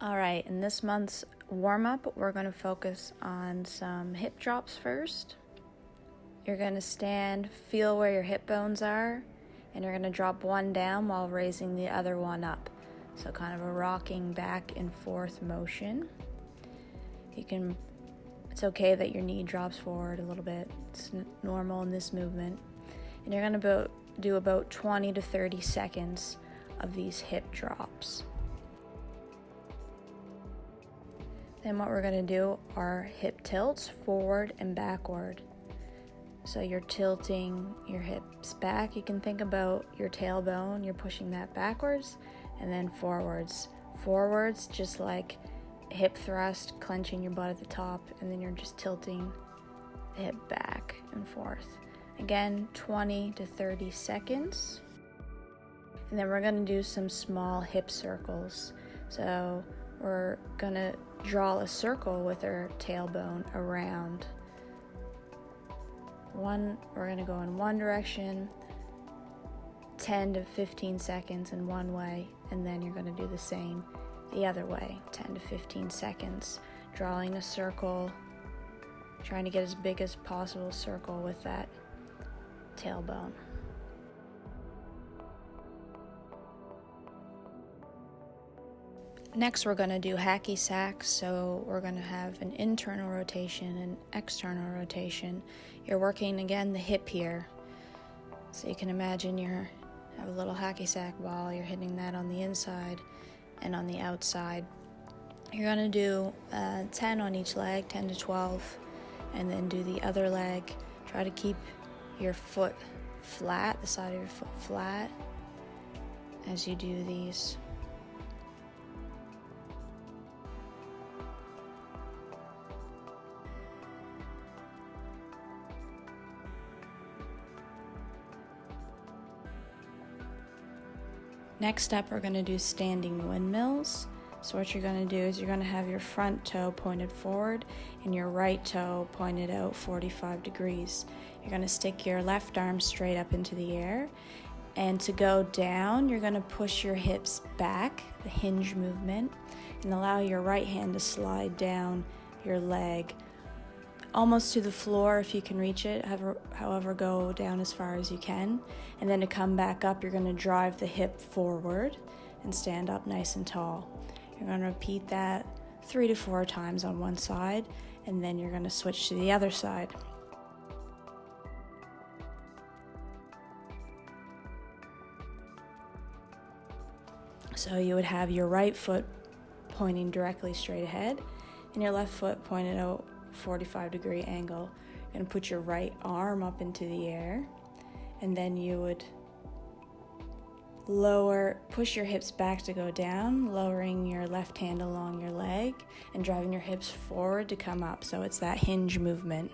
All right, in this month's warm-up, we're going to focus on some hip drops first. You're going to stand, feel where your hip bones are, and you're going to drop one down while raising the other one up. So kind of a rocking back and forth motion. It's okay that your knee drops forward a little bit. It's normal in this movement. And you're going to do about 20 to 30 seconds of these hip drops. Then what we're going to do are hip tilts forward and backward. So you're tilting your hips back. You can think about your tailbone. You're pushing that backwards and then forwards. Forwards, just like hip thrust, clenching your butt at the top, and then you're just tilting the hip back and forth. Again, 20 to 30 seconds. And then we're going to do some small hip circles. So we're going to draw a circle with our tailbone around. We're going to go in one direction, 10 to 15 seconds in one way, and then you're going to do the same the other way, 10 to 15 seconds, drawing a circle, trying to get as big as possible circle with that tailbone. Next, we're going to do hacky sacks. So we're going to have an internal rotation and external rotation. You're working again the hip here. So you can imagine you have a little hacky sack ball. You're hitting that on the inside and on the outside. You're going to do 10 on each leg, 10 to 12, and then do the other leg. Try to keep your foot flat, the side of your foot flat as you do these. Next up, we're going to do standing windmills. So what you're going to do is you're going to have your front toe pointed forward and your right toe pointed out 45 degrees. You're going to stick your left arm straight up into the air. And to go down, you're going to push your hips back, the hinge movement, and allow your right hand to slide down your leg almost to the floor if you can reach it, however go down as far as you can. And then to come back up, you're going to drive the hip forward and stand up nice and tall. You're going to repeat that 3 to 4 times on one side, and then you're going to switch to the other side. So you would have your right foot pointing directly straight ahead and your left foot pointed out 45-degree angle. You're going to put your right arm up into the air, and then you would push your hips back to go down, lowering your left hand along your leg and driving your hips forward to come up. So it's that hinge movement.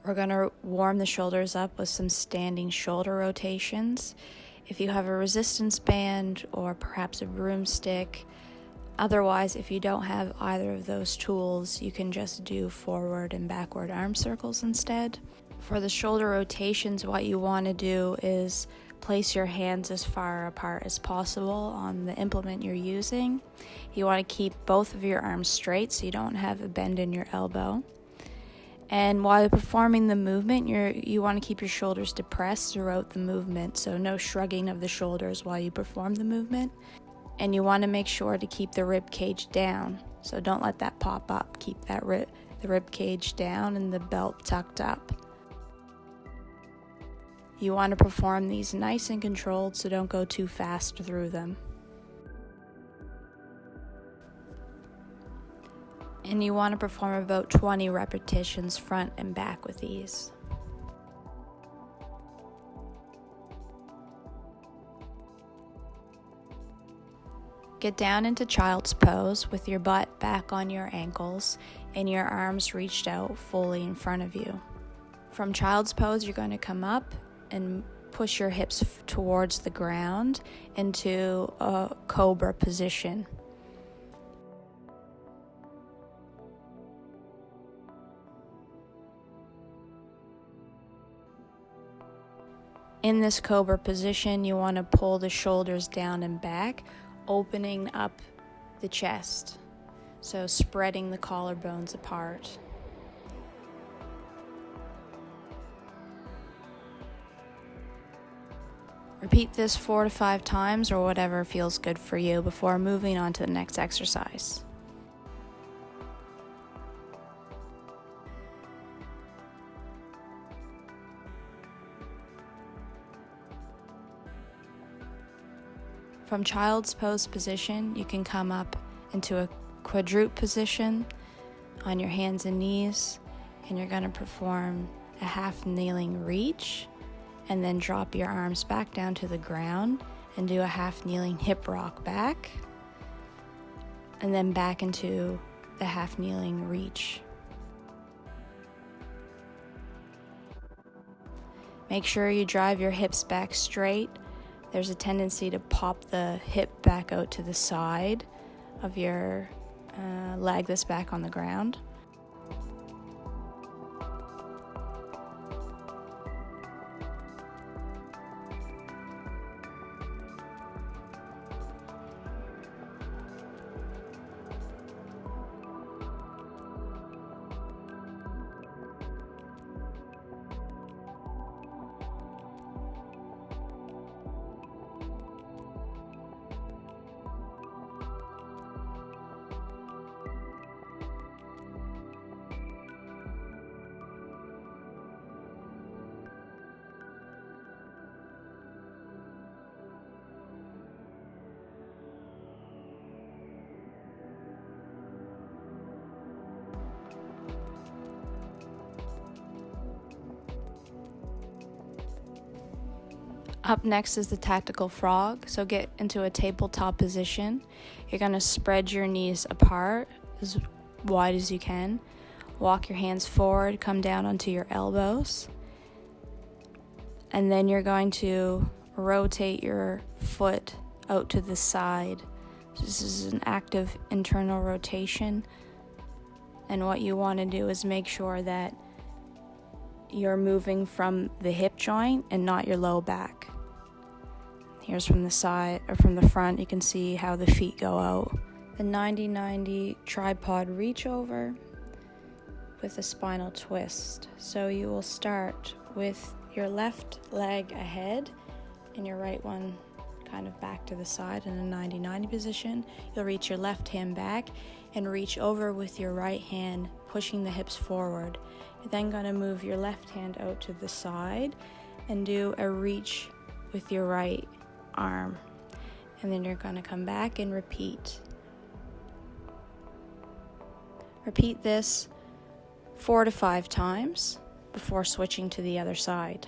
We're going to warm the shoulders up with some standing shoulder rotations. If you have a resistance band or perhaps a broomstick, otherwise, if you don't have either of those tools, you can just do forward and backward arm circles instead. For the shoulder rotations, what you want to do is place your hands as far apart as possible on the implement you're using. You want to keep both of your arms straight so you don't have a bend in your elbow. And while you're performing the movement, you want to keep your shoulders depressed throughout the movement, so no shrugging of the shoulders while you perform the movement. And you want to make sure to keep the rib cage down, so don't let that pop up. Keep the rib cage down and the belt tucked up. You want to perform these nice and controlled, so don't go too fast through them. And you want to perform about 20 repetitions front and back with these. Get down into child's pose with your butt back on your ankles and your arms reached out fully in front of you. From child's pose, you're going to come up and push your hips towards the ground into a cobra position. In this cobra position, you want to pull the shoulders down and back, opening up the chest, so spreading the collarbones apart. Repeat this 4 to 5 times or whatever feels good for you before moving on to the next exercise. From child's pose position, you can come up into a quadruped position on your hands and knees, and you're going to perform a half kneeling reach, and then drop your arms back down to the ground and do a half kneeling hip rock back, and then back into the half kneeling reach. Make sure you drive your hips back straight. There's a tendency to pop the hip back out to the side of your leg that's back on the ground. Up next is the tactical frog, so get into a tabletop position. You're going to spread your knees apart as wide as you can. Walk your hands forward, come down onto your elbows. And then you're going to rotate your foot out to the side. So this is an active internal rotation. And what you want to do is make sure that you're moving from the hip joint and not your low back. Here's from the side, or from the front, you can see how the feet go out. The 90-90 tripod reach over with a spinal twist. So you will start with your left leg ahead and your right one kind of back to the side in a 90-90 position. You'll reach your left hand back and reach over with your right hand, pushing the hips forward. You're then going to move your left hand out to the side and do a reach with your right arm. And then you're going to come back and repeat. Repeat this 4 to 5 times before switching to the other side.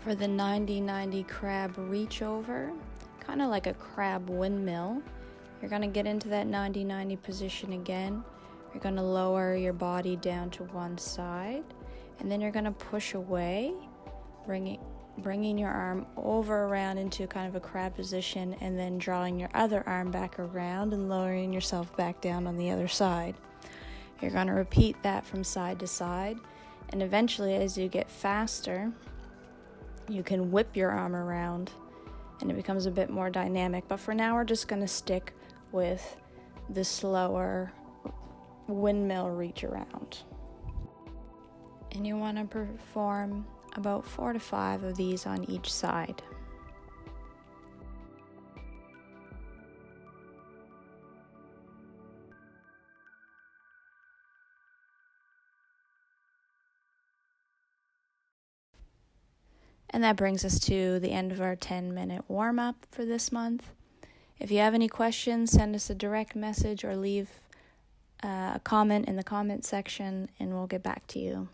For the 90-90 crab reach over, kind of like a crab windmill, you're going to get into that 90-90 position again. You're going to lower your body down to one side, and then you're going to push away, bringing your arm over around into kind of a crab position, and then drawing your other arm back around and lowering yourself back down on the other side. You're going to repeat that from side to side, and eventually as you get faster, you can whip your arm around and it becomes a bit more dynamic. But for now, we're just going to stick with the slower windmill reach around. And you want to perform about 4 to 5 of these on each side. And that brings us to the end of our 10-minute warm-up for this month. If you have any questions, send us a direct message or leave a comment in the comment section, and we'll get back to you.